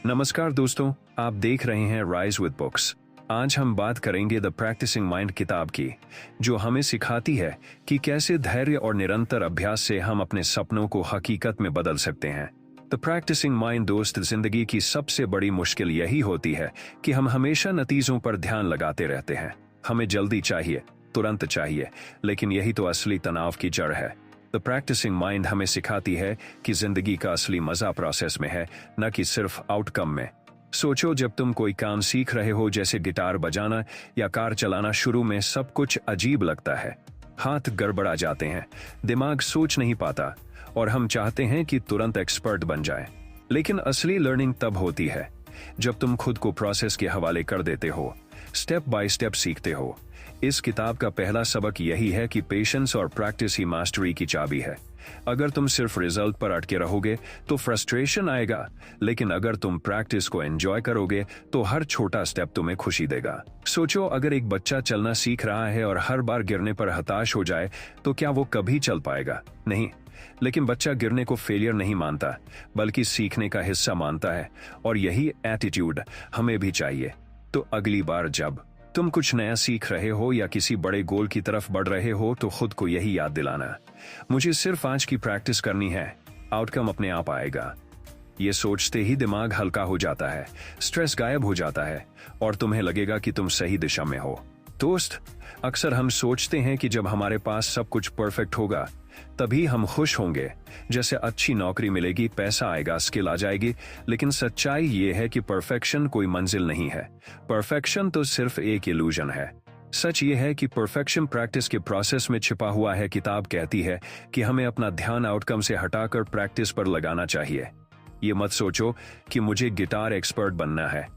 नमस्कार दोस्तों, आप देख रहे हैं राइज विद बुक्स। आज हम बात करेंगे द प्रैक्टिसिंग माइंड किताब की, जो हमें सिखाती है कि कैसे धैर्य और निरंतर अभ्यास से हम अपने सपनों को हकीकत में बदल सकते हैं। द प्रैक्टिसिंग माइंड दोस्त, जिंदगी की सबसे बड़ी मुश्किल यही होती है कि हम हमेशा नतीजों पर ध्यान लगाते रहते हैं। हमें जल्दी चाहिए, तुरंत चाहिए, लेकिन यही तो असली तनाव की जड़ है। द प्रैक्टिसिंग माइंड हमें सिखाती है कि जिंदगी का असली मजा प्रोसेस में है, न कि सिर्फ आउटकम में। सोचो, जब तुम कोई काम सीख रहे हो, जैसे गिटार बजाना या कार चलाना, शुरू में सब कुछ अजीब लगता है। हाथ गड़बड़ा जाते हैं, दिमाग सोच नहीं पाता और हम चाहते हैं कि तुरंत एक्सपर्ट बन जाए। लेकिन असली लर्निंग तब होती है जब तुम खुद को प्रोसेस के हवाले कर देते हो, स्टेप बाय स्टेप सीखते हो। इस किताब का पहला सबक यही है कि पेशेंस और प्रैक्टिस ही मास्टरी की चाबी है। अगर तुम सिर्फ रिजल्ट पर अटके रहोगे तो फ्रस्ट्रेशन आएगा, लेकिन अगर तुम प्रैक्टिस को एंजॉय करोगे तो हर छोटा स्टेप तुम्हें खुशी देगा। सोचो, अगर एक बच्चा चलना सीख रहा है और हर बार गिरने पर हताश हो जाए, तो क्या वो कभी चल पाएगा? नहीं। लेकिन बच्चा गिरने को फेलियर नहीं मानता, बल्कि सीखने का हिस्सा मानता है, और यही एटीट्यूड हमें भी चाहिए। तो अगली बार जब तुम कुछ नया सीख रहे हो या किसी बड़े गोल की तरफ बढ़ रहे हो, तो खुद को यही याद दिलाना, मुझे सिर्फ आज की प्रैक्टिस करनी है, आउटकम अपने आप आएगा। ये सोचते ही दिमाग हल्का हो जाता है, स्ट्रेस गायब हो जाता है और तुम्हें लगेगा कि तुम सही दिशा में हो। दोस्त, अक्सर हम सोचते हैं कि जब हमारे पास सब कुछ परफेक्ट होगा तभी हम खुश होंगे, जैसे अच्छी नौकरी मिलेगी, पैसा आएगा, स्किल आ जाएगी। लेकिन सच्चाई ये है कि परफेक्शन कोई मंजिल नहीं है। परफेक्शन तो सिर्फ एक इल्यूजन है। सच ये है कि परफेक्शन प्रैक्टिस के प्रोसेस में छिपा हुआ है। किताब कहती है कि हमें अपना ध्यान आउटकम से हटाकर प्रैक्टिस पर लगाना चाहिए। ये मत सोचो कि मुझे गिटार एक्सपर्ट बनना है।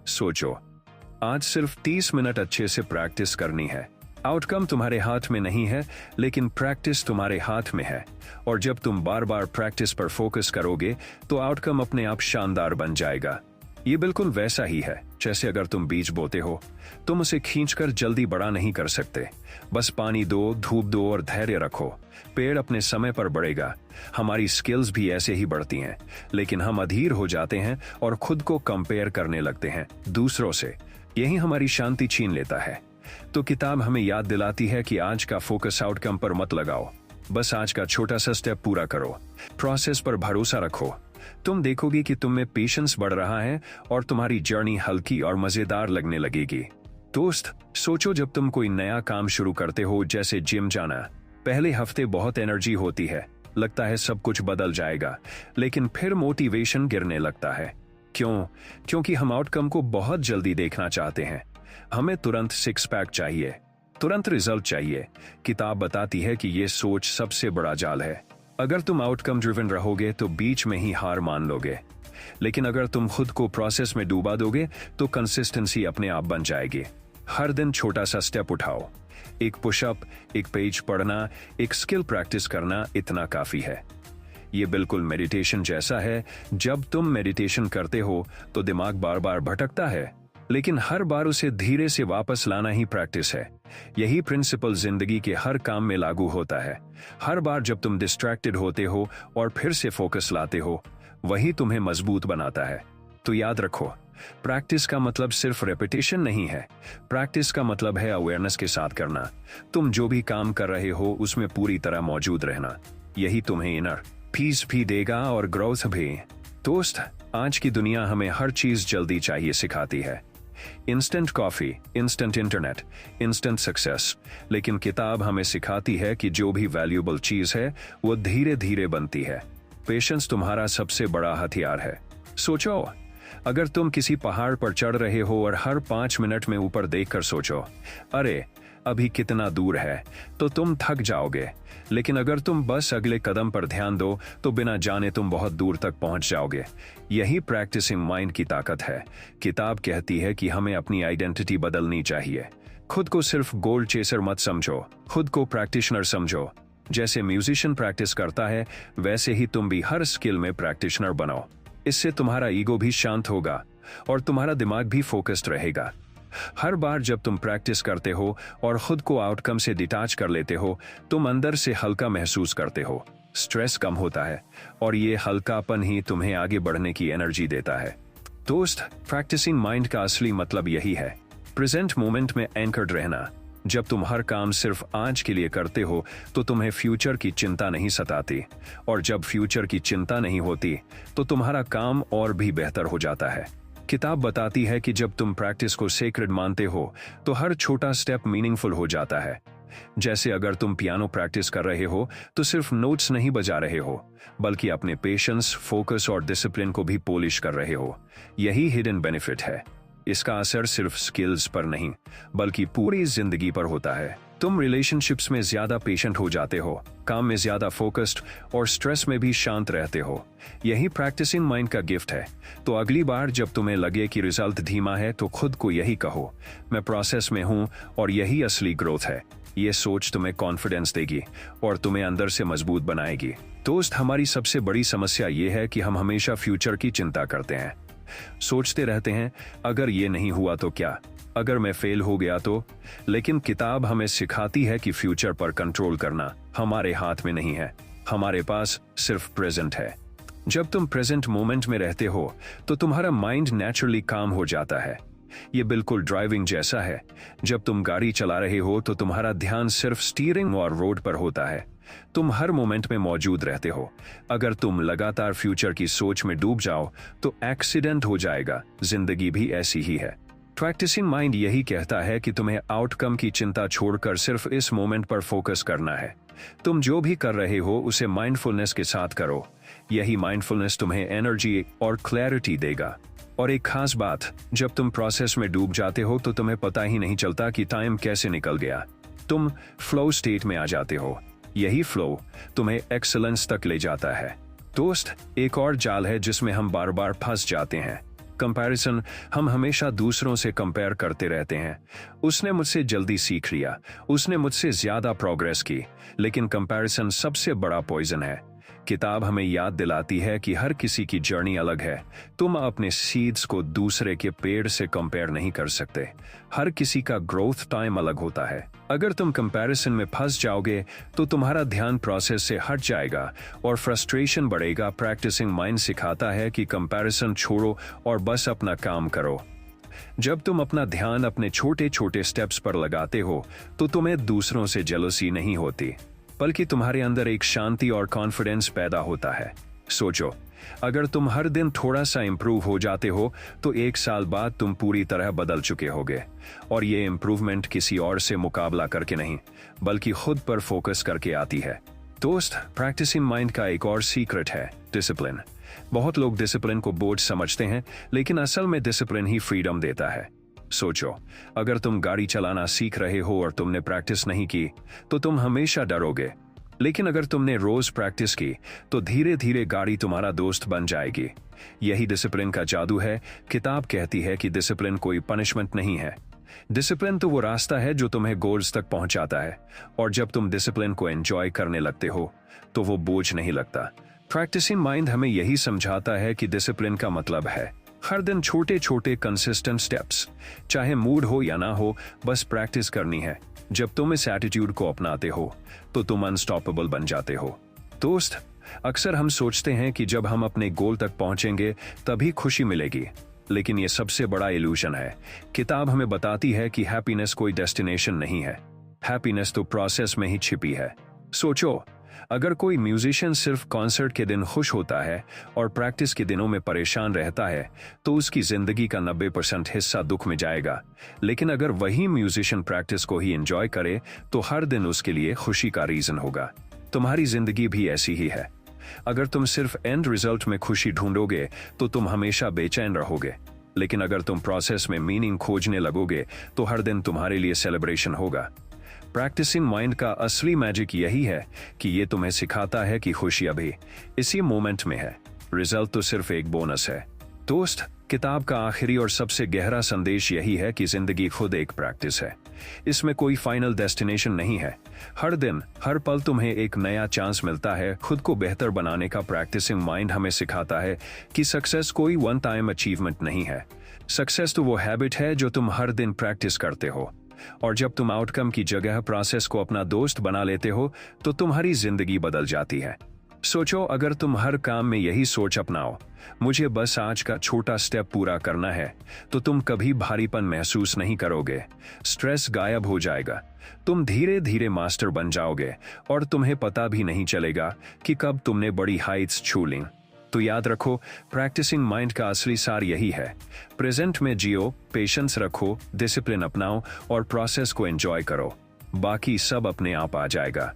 सोचो, आज सिर्फ 30 मिनट अच्छे से प्रैक्टिस करनी है। आउटकम तुम्हारे हाथ में नहीं है, लेकिन प्रैक्टिस तुम्हारे हाथ में है। और जब तुम बार बार प्रैक्टिस पर फोकस करोगे तो आउटकम अपने आप शानदार बन जाएगा। ये बिल्कुल वैसा ही है जैसे अगर तुम बीज बोते हो, तुम उसे खींचकर जल्दी बड़ा नहीं कर सकते। बस पानी दो, धूप दो और धैर्य रखो। पेड़ अपने समय पर बढ़ेगा। हमारी स्किल्स भी ऐसे ही बढ़ती हैं, लेकिन हम अधीर हो जाते हैं और खुद को कंपेयर करने लगते हैं दूसरों से। यही हमारी शांति छीन लेता है। तो किताब हमें याद दिलाती है कि आज का फोकस आउटकम पर मत लगाओ, बस आज का छोटा सा स्टेप पूरा करो। प्रोसेस पर भरोसा रखो। तुम देखोगे कि तुम में पेशेंस बढ़ रहा है और तुम्हारी जर्नी हल्की और मजेदार लगने लगेगी। दोस्त, सोचो, जब तुम कोई नया काम शुरू करते हो, जैसे जिम जाना, पहले हफ्ते बहुत एनर्जी होती है, लगता है सब कुछ बदल जाएगा। लेकिन फिर मोटिवेशन गिरने लगता है। क्यों? क्योंकि हम आउटकम को बहुत जल्दी देखना चाहते हैं। हमें तुरंत सिक्स पैक चाहिए, तुरंत रिजल्ट चाहिए। किताब बताती है कि यह सोच सबसे बड़ा जाल है। अगर तुम आउटकम ड्रिवन रहोगे तो बीच में ही हार मान लोगे, लेकिन अगर तुम खुद को प्रोसेस में डूबा दोगे तो कंसिस्टेंसी अपने आप बन जाएगी। हर दिन छोटा सा स्टेप उठाओ। एक पुशअप, एक पेज पढ़ना, एक स्किल प्रैक्टिस करना, इतना काफी है। ये बिल्कुल मेडिटेशन जैसा है। जब तुम मेडिटेशन करते हो तो दिमाग बार बार भटकता है, लेकिन हर बार उसे धीरे से वापस लाना ही प्रैक्टिस है। यही प्रिंसिपल जिंदगी के हर काम में लागू होता है। हर बार जब तुम डिस्ट्रैक्टेड होते हो और फिर से फोकस लाते हो, वही तुम्हें मजबूत बनाता है। तो याद रखो, प्रैक्टिस का मतलब सिर्फ रेपिटेशन नहीं है। प्रैक्टिस का मतलब है अवेयरनेस के साथ करना। तुम जो भी काम कर रहे हो उसमें पूरी तरह मौजूद रहना। यही तुम्हें इनर पीस भी देगा और ग्रोथ भी। दोस्त, आज की दुनिया हमें हर चीज जल्दी चाहिए सिखाती है। Instant coffee, instant internet, instant success. लेकिन किताब हमें सिखाती है कि जो भी वैल्यूएबल चीज है वो धीरे धीरे बनती है। पेशेंस तुम्हारा सबसे बड़ा हथियार है। सोचो, अगर तुम किसी पहाड़ पर चढ़ रहे हो और हर 5 मिनट में ऊपर देखकर सोचो, अरे अभी कितना दूर है, तो तुम थक जाओगे। लेकिन अगर तुम बस अगले कदम पर ध्यान दो तो बिना जाने तुम बहुत दूर तक पहुंच जाओगे। यही प्रैक्टिसिंग माइंड की ताकत है। किताब कहती है कि हमें अपनी आइडेंटिटी बदलनी चाहिए। खुद को सिर्फ गोल चेसर मत समझो, खुद को प्रैक्टिशनर समझो। जैसे म्यूजिशियन प्रैक्टिस करता है, वैसे ही तुम भी हर स्किल में प्रैक्टिशनर बनो। इससे तुम्हारा ईगो भी शांत होगा और तुम्हारा दिमाग भी फोकस्ड रहेगा। हर बार जब तुम प्रैक्टिस करते हो और खुद को आउटकम से डिटैच कर लेते हो, तुम अंदर से हल्का महसूस करते हो। स्ट्रेस कम होता है और ये हल्कापन ही तुम्हें आगे बढ़ने की एनर्जी देता है। दोस्त, प्रैक्टिसिंग माइंड का असली मतलब यही है, प्रेजेंट मोमेंट में एंकर्ड रहना। जब तुम हर काम सिर्फ आज के लिए करते हो तो तुम्हें फ्यूचर की चिंता नहीं सताती, और जब फ्यूचर की चिंता नहीं होती तो तुम्हारा काम और भी बेहतर हो जाता है। किताब बताती है कि जब तुम प्रैक्टिस को सेक्रेड मानते हो तो हर छोटा स्टेप मीनिंगफुल हो जाता है। जैसे अगर तुम पियानो प्रैक्टिस कर रहे हो तो सिर्फ नोट्स नहीं बजा रहे हो, बल्कि अपने पेशेंस, फोकस और डिसिप्लिन को भी पॉलिश कर रहे हो। यही हिडन बेनिफिट है। इसका असर सिर्फ स्किल्स पर नहीं बल्कि पूरी जिंदगी पर होता है। तुम रिलेशनशिप्स में ज्यादा पेशेंट हो जाते हो, काम में ज्यादा फोकस्ड और स्ट्रेस में भी शांत रहते हो। यही प्रैक्टिसिंग माइंड का गिफ्ट है। तो अगली बार जब तुम्हें लगे कि रिजल्ट धीमा है तो खुद को यही कहो, मैं प्रोसेस में हूं और यही असली ग्रोथ है। ये सोच तुम्हें कॉन्फिडेंस देगी और तुम्हें अंदर से मजबूत बनाएगी। दोस्त, हमारी सबसे बड़ी समस्या ये है कि हम हमेशा फ्यूचर की चिंता करते हैं। सोचते रहते हैं, अगर ये नहीं हुआ तो क्या, अगर मैं फेल हो गया तो। लेकिन किताब हमें सिखाती है कि फ्यूचर पर कंट्रोल करना हमारे हाथ में नहीं है, हमारे पास सिर्फ प्रेजेंट है। जब तुम प्रेजेंट मोमेंट में रहते हो तो तुम्हारा माइंड नेचुरली काम हो जाता है। ये बिल्कुल ड्राइविंग जैसा है। जब तुम गाड़ी चला रहे हो तो तुम्हारा ध्यान सिर्फ स्टीयरिंग और रोड पर होता है। तुम हर मोमेंट में मौजूद रहते हो। अगर तुम लगातार फ्यूचर की सोच में डूब जाओ तो एक्सीडेंट हो जाएगा। जिंदगी भी ऐसी ही है। प्रैक्टिसिंग माइंड यही कहता है कि तुम्हें आउटकम की चिंता छोड़कर सिर्फ इस मोमेंट पर फोकस करना है। तुम जो भी कर रहे हो उसे माइंडफुलनेस के साथ करो। यही माइंडफुलनेस तुम्हें एनर्जी और क्लैरिटी देगा। और एक खास बात, जब तुम प्रोसेस में डूब जाते हो तो तुम्हें पता ही नहीं चलता कि टाइम कैसे निकल गया। तुम फ्लो स्टेट में आ जाते हो। यही फ्लो तुम्हें एक्सीलेंस तक ले जाता है। दोस्त, एक और जाल है जिसमें हम बार बार फंस जाते हैं, कंपैरिजन। हम हमेशा दूसरों से कंपेयर करते रहते हैं। उसने मुझसे जल्दी सीख लिया, उसने मुझसे ज्यादा प्रोग्रेस की। लेकिन कंपैरिजन सबसे बड़ा पॉइजन है। किताब हमें याद दिलाती है कि हर किसी की जर्नी अलग है। तुम अपने सीड्स को दूसरे के पेड़ से कंपेयर नहीं कर सकते। हर किसी का ग्रोथ टाइम अलग होता है। अगर तुम कंपैरिजन में फंस जाओगे तो तुम्हारा ध्यान प्रोसेस से हट जाएगा और फ्रस्ट्रेशन बढ़ेगा। प्रैक्टिसिंग माइंड सिखाता है कि कंपैरिजन छोड़ो और बस अपना काम करो। जब तुम अपना ध्यान अपने छोटे छोटे स्टेप्स पर लगाते हो तो तुम्हें दूसरों से जेलसी नहीं होती, बल्कि तुम्हारे अंदर एक शांति और कॉन्फिडेंस पैदा होता है। सोचो, अगर तुम हर दिन थोड़ा सा इंप्रूव हो जाते हो तो 1 साल बाद तुम पूरी तरह बदल चुके होगे। और ये इंप्रूवमेंट किसी और से मुकाबला करके नहीं बल्कि खुद पर फोकस करके आती है। दोस्त, प्रैक्टिसिंग माइंड का एक और सीक्रेट है डिसिप्लिन। बहुत लोग डिसिप्लिन को बोझ समझते हैं, लेकिन असल में डिसिप्लिन ही फ्रीडम देता है। सोचो, अगर तुम गाड़ी चलाना सीख रहे हो और तुमने प्रैक्टिस नहीं की तो तुम हमेशा डरोगे। लेकिन अगर तुमने रोज प्रैक्टिस की तो धीरे धीरे गाड़ी तुम्हारा दोस्त बन जाएगी। यही डिसिप्लिन का जादू है। किताब कहती है कि डिसिप्लिन कोई पनिशमेंट नहीं है। डिसिप्लिन तो वो रास्ता है जो तुम्हें गोल्स तक पहुंचाता है। और जब तुम डिसिप्लिन को एंजॉय करने लगते हो तो वो बोझ नहीं लगता। प्रैक्टिसिंग माइंड हमें यही समझाता है कि डिसिप्लिन का मतलब है हर दिन छोटे छोटे कंसिस्टेंट स्टेप्स। चाहे मूड हो या ना हो, बस प्रैक्टिस करनी है। जब तुम इस एटीट्यूड को अपनाते हो तो तुम अनस्टॉपेबल बन जाते हो। दोस्त, अक्सर हम सोचते हैं कि जब हम अपने गोल तक पहुंचेंगे तभी खुशी मिलेगी, लेकिन यह सबसे बड़ा इल्यूजन है। किताब हमें बताती है कि हैप्पीनेस कोई डेस्टिनेशन नहीं है, हैप्पीनेस तो प्रोसेस में ही छिपी है। सोचो, अगर कोई म्यूजिशियन सिर्फ कॉन्सर्ट के दिन खुश होता है और प्रैक्टिस के दिनों में परेशान रहता है तो उसकी जिंदगी का 90% हिस्सा दुख में जाएगा। लेकिन अगर वही म्यूजिशियन प्रैक्टिस को ही एंजॉय करे तो हर दिन उसके लिए खुशी का रीजन होगा। तुम्हारी जिंदगी भी ऐसी ही है। अगर तुम सिर्फ एंड रिजल्ट में खुशी ढूंढोगे तो तुम हमेशा बेचैन रहोगे। लेकिन अगर तुम प्रोसेस में मीनिंग खोजने लगोगे तो हर दिन तुम्हारे लिए सेलिब्रेशन होगा। प्रैक्टिसिंग माइंड का असली मैजिक यही है कि ये तुम्हें सिखाता है कि खुशी अभी इसी मोमेंट में है, रिजल्ट तो सिर्फ एक बोनस है। दोस्त, किताब का आखिरी और सबसे गहरा संदेश यही है कि जिंदगी खुद एक प्रैक्टिस है। इसमें कोई फाइनल डेस्टिनेशन नहीं है। हर दिन, हर पल तुम्हें एक नया चांस मिलता है खुद को बेहतर बनाने का। प्रैक्टिसिंग माइंड हमें सिखाता है कि सक्सेस कोई वन टाइम अचीवमेंट नहीं है। सक्सेस तो वो हैबिट है जो तुम हर दिन प्रैक्टिस करते हो। और जब तुम आउटकम की जगह प्रोसेस को अपना दोस्त बना लेते हो तो तुम्हारी जिंदगी बदल जाती है। सोचो, अगर तुम हर काम में यही सोच अपनाओ, मुझे बस आज का छोटा स्टेप पूरा करना है, तो तुम कभी भारीपन महसूस नहीं करोगे। स्ट्रेस गायब हो जाएगा, तुम धीरे धीरे मास्टर बन जाओगे और तुम्हें पता भी नहीं चलेगा कि कब तुमने बड़ी हाइट्स छू लीं। तो याद रखो, प्रैक्टिसिंग माइंड का असली सार यही है। प्रेजेंट में जियो, पेशेंस रखो, डिसिप्लिन अपनाओ और प्रोसेस को एंजॉय करो। बाकी सब अपने आप आ जाएगा।